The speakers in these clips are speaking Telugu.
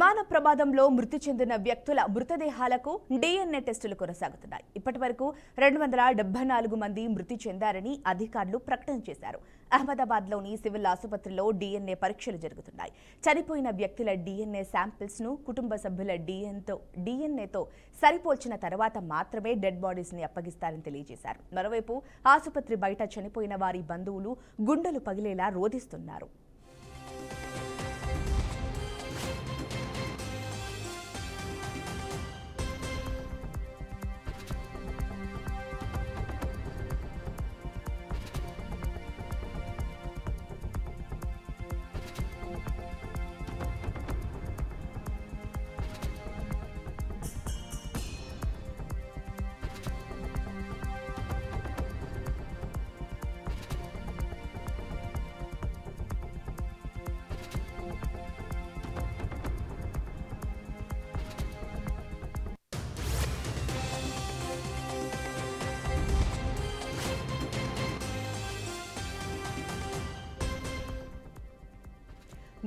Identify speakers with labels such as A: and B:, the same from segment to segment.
A: విమాన ప్రమాదంలో మృతి చెందిన వ్యక్తుల మృతదేహాలకు డిఎన్ఏ టెస్టులు కొనసాగుతున్నాయి. ఇప్పటివరకు 274 మంది మృతి చెందారని అధికారులు ప్రకటన చేశారు. అహ్మదాబాద్లోని సివిల్ ఆసుపత్రిలో డిఎన్ఏ పరీక్షలు జరుగుతున్నాయి. చనిపోయిన వ్యక్తుల డిఎన్ఏ శాంపిల్స్ ను కుటుంబ సభ్యుల డిఎన్ఏతో సరిపోల్చిన తర్వాత మాత్రమే డెడ్ బాడీస్ ని అప్పగిస్తారని తెలియజేశారు. మరోవైపు ఆసుపత్రి బయట చనిపోయిన వారి బంధువులు గుండెలు పగిలేలా రోదిస్తున్నారు.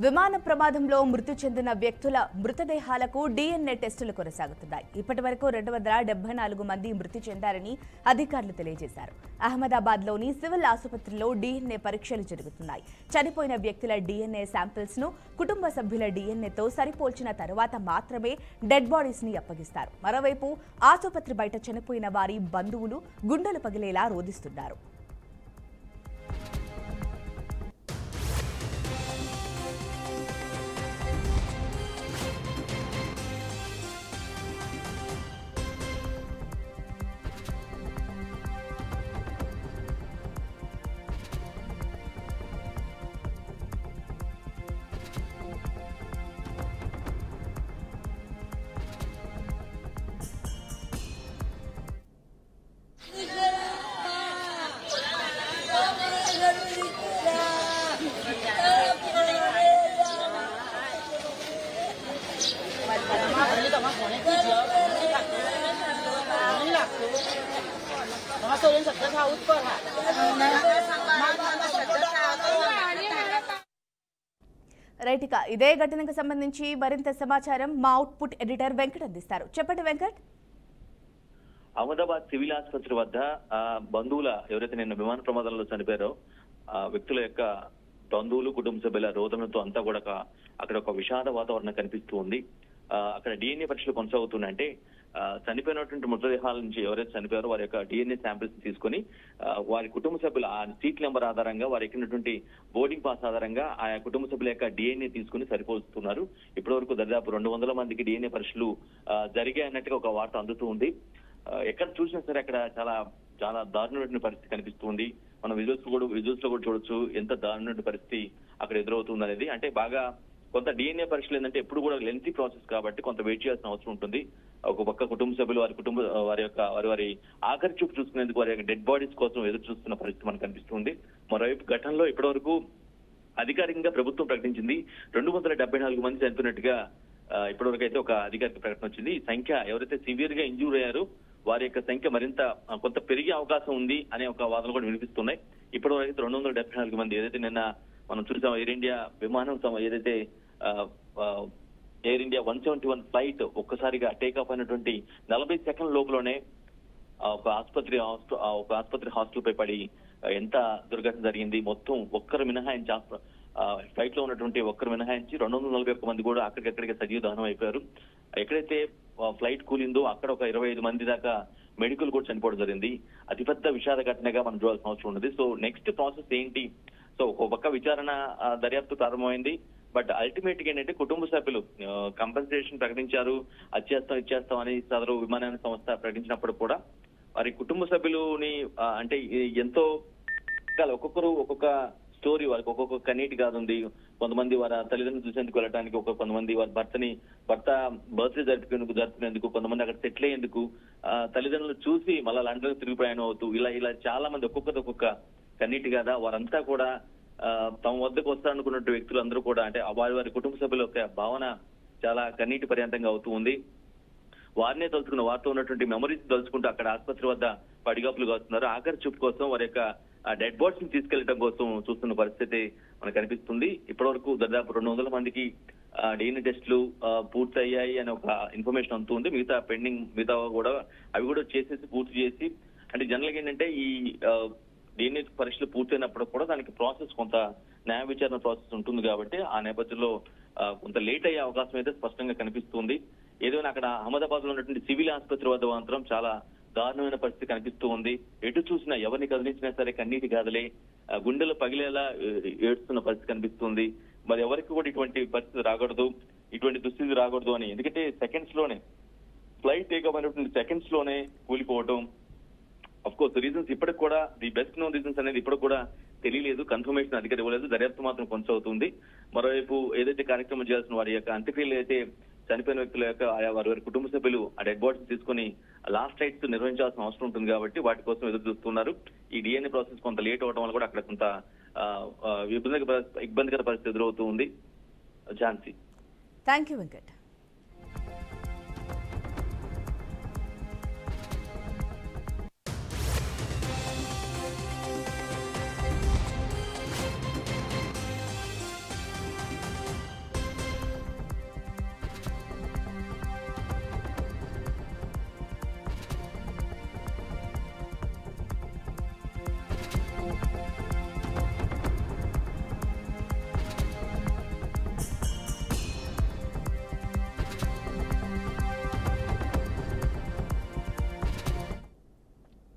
A: విమాన ప్రమాదంలో మృతి చెందిన వ్యక్తుల మృతదేహాలకు డిఎన్ఏ టెస్టులు కొనసాగుతున్నాయి. ఇప్పటివరకు 274 మంది మృతి చెందారని అధికారులు తెలియజేశారు. అహ్మదాబాద్లోని సివిల్ ఆసుపత్రిలో డిఎన్ఏ పరీక్షలు జరుగుతున్నాయి. చనిపోయిన వ్యక్తుల డిఎన్ఏ శాంపిల్స్ ను కుటుంబ సభ్యుల డిఎన్ఏతో సరిపోల్చిన తర్వాత మాత్రమే డెడ్ బాడీస్ ని అప్పగిస్తారు. మరోవైపు ఆసుపత్రి బయట చనిపోయిన వారి బంధువులు గుండెలు పగిలేలా రోదిస్తున్నారు. రైట్, ఇక ఇదే ఘటనకు సంబంధించి మరింత సమాచారం మా అవుట్పుట్ ఎడిటర్ వెంకట్ అందిస్తారు. చెప్పండి వెంకట్.
B: అహ్మదాబాద్ సివిల్ ఆసుపత్రి వద్ద బంధువుల ఎవరైతే నిన్న విమాన ప్రమాదంలో చనిపోయారో వ్యక్తుల యొక్క బంధువులు కుటుంబ సభ్యుల రోదనతో అంతా కూడా అక్కడ ఒక విషాద వాతావరణం కనిపిస్తూ ఉంది. అక్కడ డిఎన్ఏ పరీక్షలు కొనసాగుతున్నాయంటే చనిపోయినటువంటి మృతదేహాల నుంచి ఎవరైతే చనిపోయారో వారి యొక్క డిఎన్ఏ శాంపిల్స్ తీసుకుని వారి కుటుంబ సభ్యుల ఆ సీట్ నెంబర్ ఆధారంగా వారు ఎక్కినటువంటి బోర్డింగ్ పాస్ ఆధారంగా ఆయా కుటుంబ సభ్యుల యొక్క డిఎన్ఏ తీసుకుని సరిపోలుస్తున్నారు. ఇప్పటి వరకు దాదాపు 200 మందికి డిఎన్ఏ పరీక్షలు జరిగాయి అన్నట్టుగా ఒక వార్త అందుతూ ఉంది. ఎక్కడ చూసినా సరే అక్కడ చాలా దారుణమైన పరిస్థితి కనిపిస్తుంది. మనం విజువల్స్ లో కూడా చూడొచ్చు ఎంత దారుణమైన పరిస్థితి అక్కడ ఎదురవుతుంది అనేది. అంటే బాగా కొంత డిఎన్ఏ పరీక్షలు ఏంటంటే ఎప్పుడు కూడా లెంతీ ప్రాసెస్ కాబట్టి కొంత వెయిట్ చేయాల్సిన అవసరం ఉంటుంది. ఒక పక్క కుటుంబ సభ్యులు వారి ఆఖరి చూపు చూసుకునేందుకు వారి యొక్క డెడ్ బాడీస్ కోసం ఎదురు చూస్తున్న పరిస్థితి మనకు కనిపిస్తుంది. మరోవైపు ఘటనలో ఇప్పటి వరకు అధికారికంగా ప్రభుత్వం ప్రకటించింది 274 మంది చనిపోయినట్టుగా ఇప్పటివరకు అయితే ఒక అధికారిక ప్రకటన వచ్చింది. ఈ సంఖ్య ఎవరైతే సివియర్ గా ఇంజూర్ అయ్యారో వారి యొక్క సంఖ్య మరింత కొంత పెరిగే అవకాశం ఉంది అనే ఒక వాదనలు కూడా వినిపిస్తున్నాయి. ఇప్పటివరకు 274 మంది ఏదైతే నిన్న మనం చూసాం ఎయిర్ ఇండియా విమానం ఏదైతే ఎయిర్ ఇండియా 171 ఫ్లైట్ ఒక్కసారిగా టేకాఫ్ అయినటువంటి 40 సెకండ్ల లోపలనే ఒక ఆసుపత్రి హాస్టల్ పై పడి ఎంత దుర్ఘటన జరిగింది. మొత్తం ఒక్కరు మినహాయించి ఫ్లైట్ లో ఉన్నటువంటి ఒక్కరు మినహాయించి 241 మంది కూడా అక్కడికక్కడికి సజీవ దహనం అయిపోయారు. ఎక్కడైతే ఫ్లైట్ కూలిందో అక్కడ ఒక 25 మంది దాకా మెడికల్ కూడా చనిపోవడం జరిగింది. అతిపెద్ద విషాద ఘటనగా మనం చూడాల్సిన అవసరం ఉన్నది. సో నెక్స్ట్ ప్రాసెస్ ఏంటి? సో ఒక పక్క విచారణ దర్యాప్తు ప్రారంభమైంది. బట్ అల్టిమేట్ గా ఏంటంటే కుటుంబ సభ్యులు కంపెన్సేషన్ ప్రకటించారు. ఇచ్చేస్తాం అని సదరు విమానయాన సంస్థ ప్రకటించినప్పుడు కూడా వారి కుటుంబ సభ్యులని అంటే ఎంతో ఒక్కొక్కరు ఒక్కొక్క స్టోరీ, వారికి ఒక్కొక్క కన్నీటి కాదు ఉంది. కొంతమంది వారి తల్లిదండ్రులు చూసేందుకు వెళ్ళడానికి, కొంతమంది వారి భర్త బర్త్డే జరుపుకునేందుకు, కొంతమంది అక్కడ సెటిల్ అయ్యేందుకు, తల్లిదండ్రులు చూసి మళ్ళా లండన్ తిరిగి ప్రయాణం అవుతూ ఇలా చాలా మంది ఒక్కొక్క కన్నీటి కదా. వారంతా కూడా తమ వద్దకు వస్తారనుకున్నట్టు వ్యక్తులు అందరూ కూడా అంటే వారి కుటుంబ సభ్యుల యొక్క భావన చాలా కన్నీటి పర్యంతంగా అవుతూ ఉంది. వారినే తలుచుకున్న వారితో ఉన్నటువంటి మెమరీస్ తలుచుకుంటూ అక్కడ ఆసుపత్రి వద్ద పడిగాపులు కాస్తున్నారు. ఆఖరి చూపు కోసం వారి యొక్క ఆ డెడ్ బాడీస్ ని తీసుకెళ్లడం కోసం చూస్తున్న పరిస్థితి మనకు కనిపిస్తుంది. ఇప్పటివరకు దాదాపు 200 మందికి డిఎన్ఏ టెస్టులు పూర్తి అయ్యాయి అనే ఒక ఇన్ఫర్మేషన్ అందుతుంది. మిగతా కూడా అవి కూడా పూర్తి చేసి అంటే జనరల్ గా ఏంటంటే ఈ డిఎన్ఏ పరీక్షలు పూర్తయినప్పుడు కూడా దానికి ప్రాసెస్ కొంత న్యాయ విచారణ ప్రాసెస్ ఉంటుంది కాబట్టి ఆ నేపథ్యంలో కొంత లేట్ అయ్యే అవకాశం అయితే స్పష్టంగా కనిపిస్తుంది. ఏదైనా అక్కడ అహ్మదాబాద్ లో ఉన్నటువంటి సివిల్ ఆసుపత్రి వద్ద మాత్రం చాలా దారుణమైన పరిస్థితి కనిపిస్తూ ఉంది. ఎటు చూసినా ఎవరిని కదిలించినా సరే కన్నీటి గాథలే, గుండెలు పగిలేలా ఏడుస్తున్న పరిస్థితి కనిపిస్తుంది. మరి ఎవరికి కూడా ఇటువంటి పరిస్థితి రాకూడదు, ఇటువంటి దుస్థితి రాకూడదు అని, ఎందుకంటే సెకండ్స్ లోనే ఫ్లైట్ టేక్ అయినటువంటి సెకండ్స్ లోనే కూలిపోవడం. అఫ్ కోర్స్ రీజన్స్ ఇప్పటికి కూడా ది బెస్ట్ నోన్ రీజన్స్ అనేది ఇప్పటికి కూడా తెలియలేదు, కన్ఫర్మేషన్ అధికారి ఇవ్వలేదు, దర్యాప్తు మాత్రం కొనసాగుతుంది. మరోవైపు ఏదైతే కార్యక్రమం చేయాల్సిన వారి యొక్క అంత్యక్రియలు అయితే చనిపోయిన వ్యక్తుల యొక్క వారి కుటుంబ సభ్యులు ఆ డెడ్ బాడీస్ తీసుకుని లాస్ట్ రైట్స్ నిర్వహించాల్సిన అవసరం ఉంటుంది కాబట్టి వాటి కోసం ఎదురు చూస్తున్నారు. ఈ డిఎన్ఏ ప్రాసెస్ కొంత లేట్ అవడం వల్ల కూడా అక్కడ కొంత ఇబ్బందికర పరిస్థితి ఎదురవుతూ ఉంది. ఝాన్సీ.
A: Thank you Venkat.